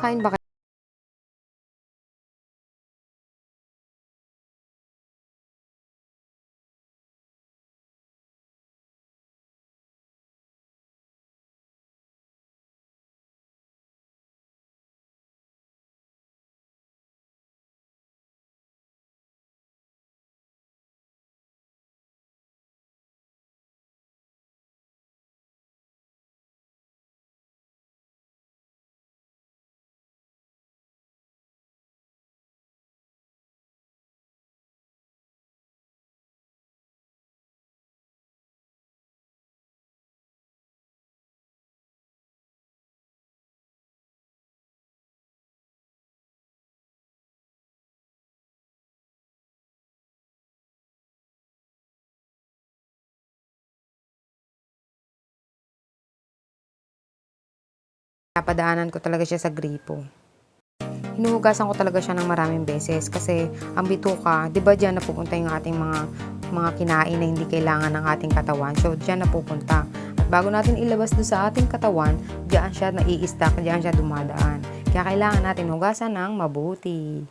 Kumakain ba kayo? Napadaanan ko talaga siya sa gripo. Hinuhugasan ko talaga siya ng maraming beses kasi ang bituka, 'di ba diyan napupunta yung ating mga kinain na hindi kailangan ng ating katawan. So diyan napupunta. At bago natin ilabas doon sa ating katawan, diyan siya nai-stack, diyan siya dumadaan. Kaya kailangan natin hugasan ng mabuti.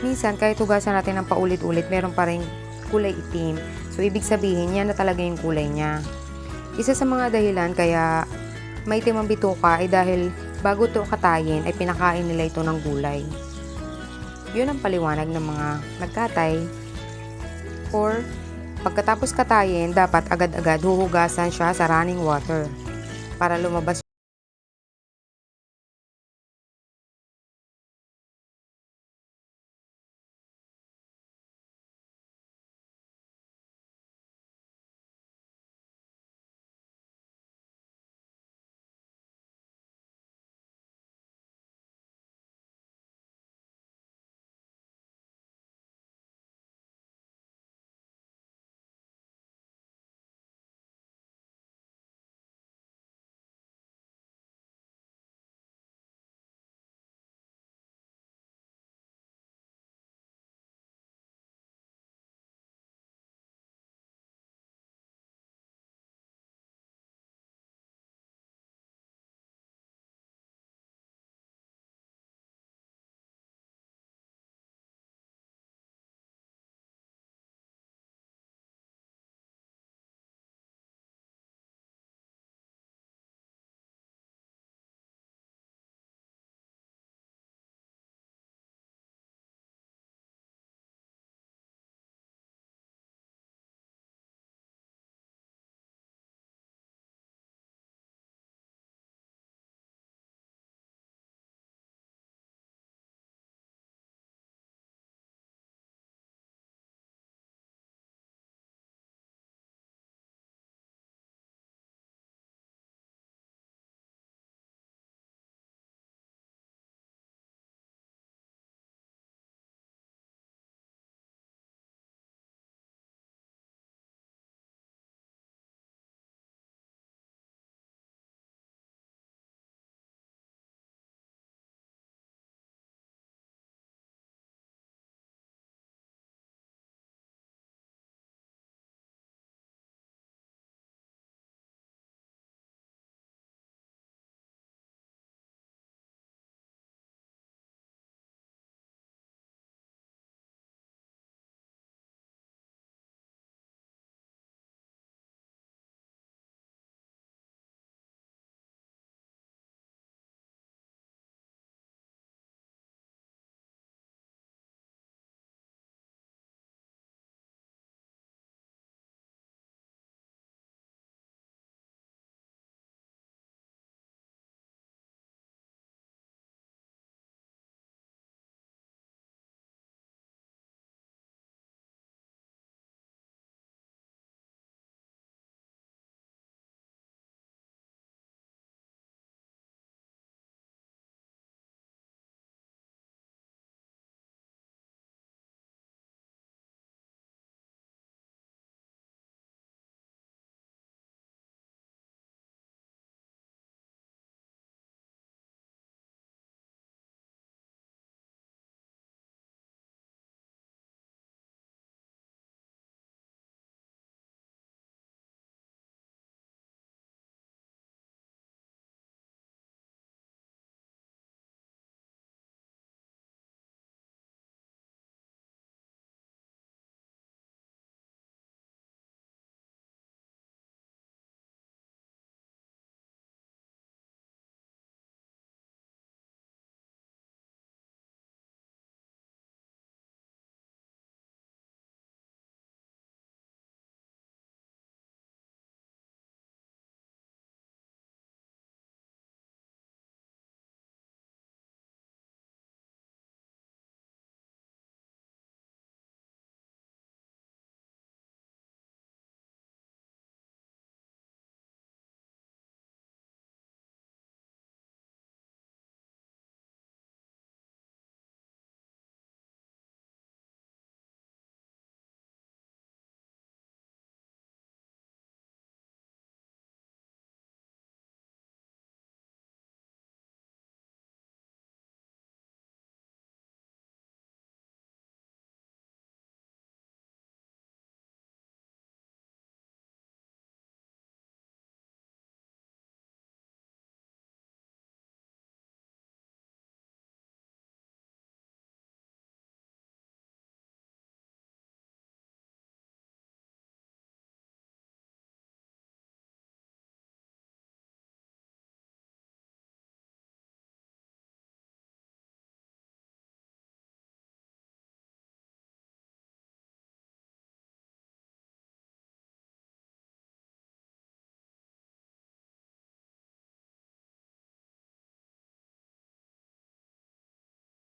Minsan kahit hugasan natin ng paulit-ulit, meron pa ring kulay itim. So ibig sabihin, yan na talaga yung kulay niya. Isa sa mga dahilan kaya maitim ang bituka ay dahil bago ito katayin ay pinakain nila ito ng gulay. Yun ang paliwanag ng mga nagkatay. Or pagkatapos katayin, dapat agad-agad huhugasan siya sa running water para lumabas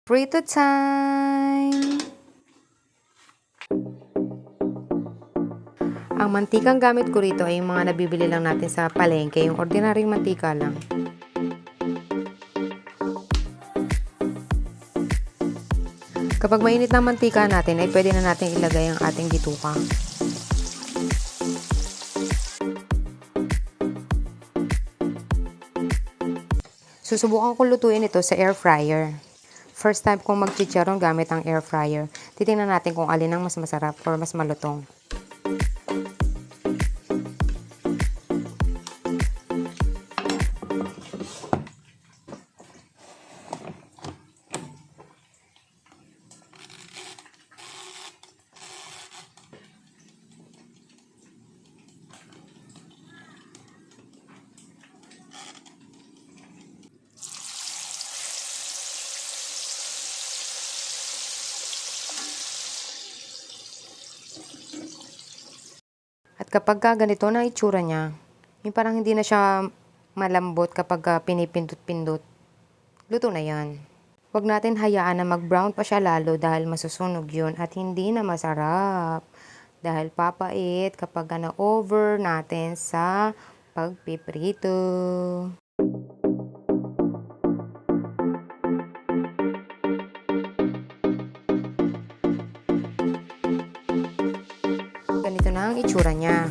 Prito time! Ang mantikang gamit ko rito ay yung mga nabibili lang natin sa palengke, yung ordinaryong mantika lang. Kapag mainit ng mantika natin, ay pwede na natin ilagay ang ating bituka. Susubukan ko lutuin ito sa air fryer. First time kong mag-chicharon gamit ang air fryer. Titingnan natin kung alin ang mas masarap or mas malutong. At kapag ganito na itsura niya, yung parang hindi na siya malambot kapag pinipindot-pindot, luto na yan. Huwag natin hayaan na mag-brown pa siya lalo dahil masusunog yun at hindi na masarap. Dahil papait kapag na-over natin sa pagpiprito. Ganito na ang itsura niya.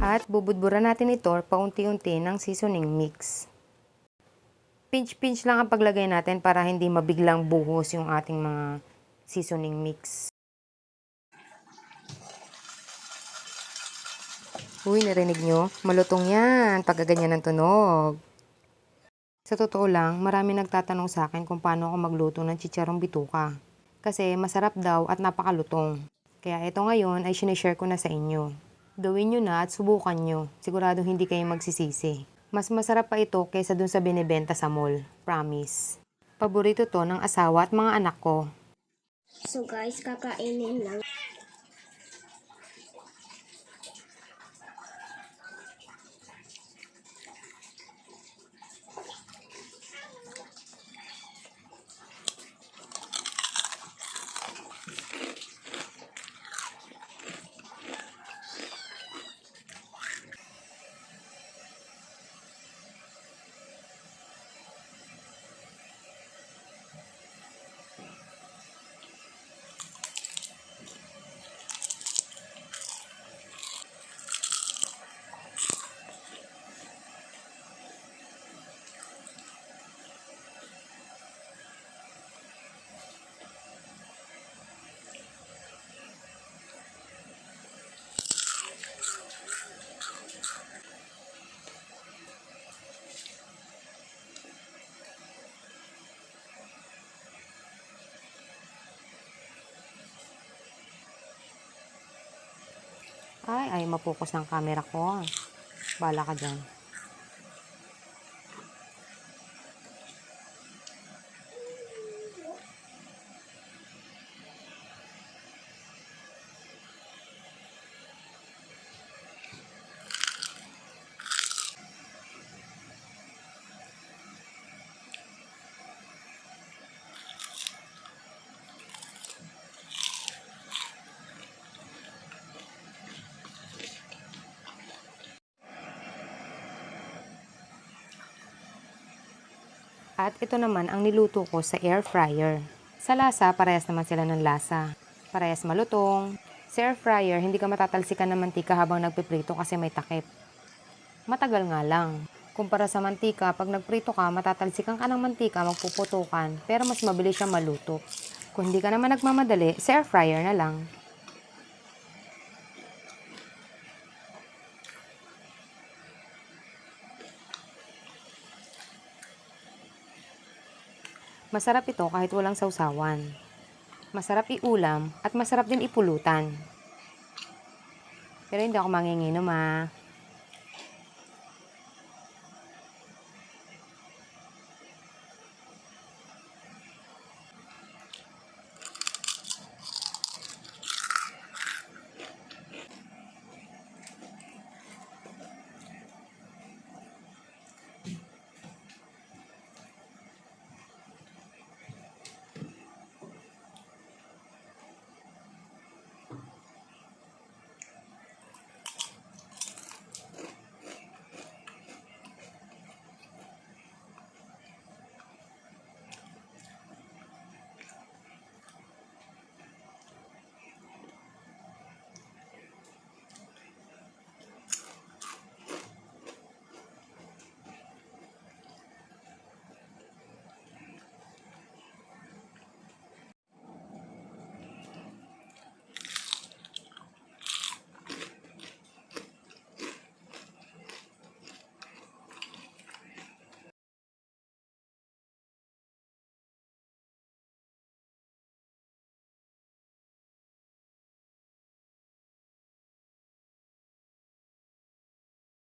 At bubudburan natin ito paunti-unti ng seasoning mix. Pinch-pinch lang ang paglagay natin para hindi mabiglang buhos yung ating mga seasoning mix. Uy, narinig nyo? Malutong yan pag ganyan ang tunog. Sa totoo lang, marami nagtatanong sa akin kung paano ako magluto ng chicharong bituka. Kasi masarap daw at napakalutong. Kaya ito ngayon ay sinishare ko na sa inyo. Gawin nyo na at subukan nyo. Sigurado hindi kayo magsisisi. Mas masarap pa ito kaysa dun sa binibenta sa mall. Promise. Paborito to ng asawa at mga anak ko. So guys, kakainin lang. Ay, mapokus ng camera ko. Bala ka dyan. At ito naman ang niluto ko sa air fryer. Sa lasa, parehas naman sila ng lasa. Parehas malutong. Sa air fryer, hindi ka matatalsikan ng mantika habang nagpiprito kasi may takip. Matagal nga lang. Kumpara sa mantika, pag nagprito ka, matatalsikan ka ng mantika, magpuputukan, pero mas mabilis siya maluto. Kung hindi ka naman nagmamadali, sa air fryer na lang. Masarap ito kahit walang sausawan. Masarap iulam at masarap din ipulutan. Pero hindi ako manginginom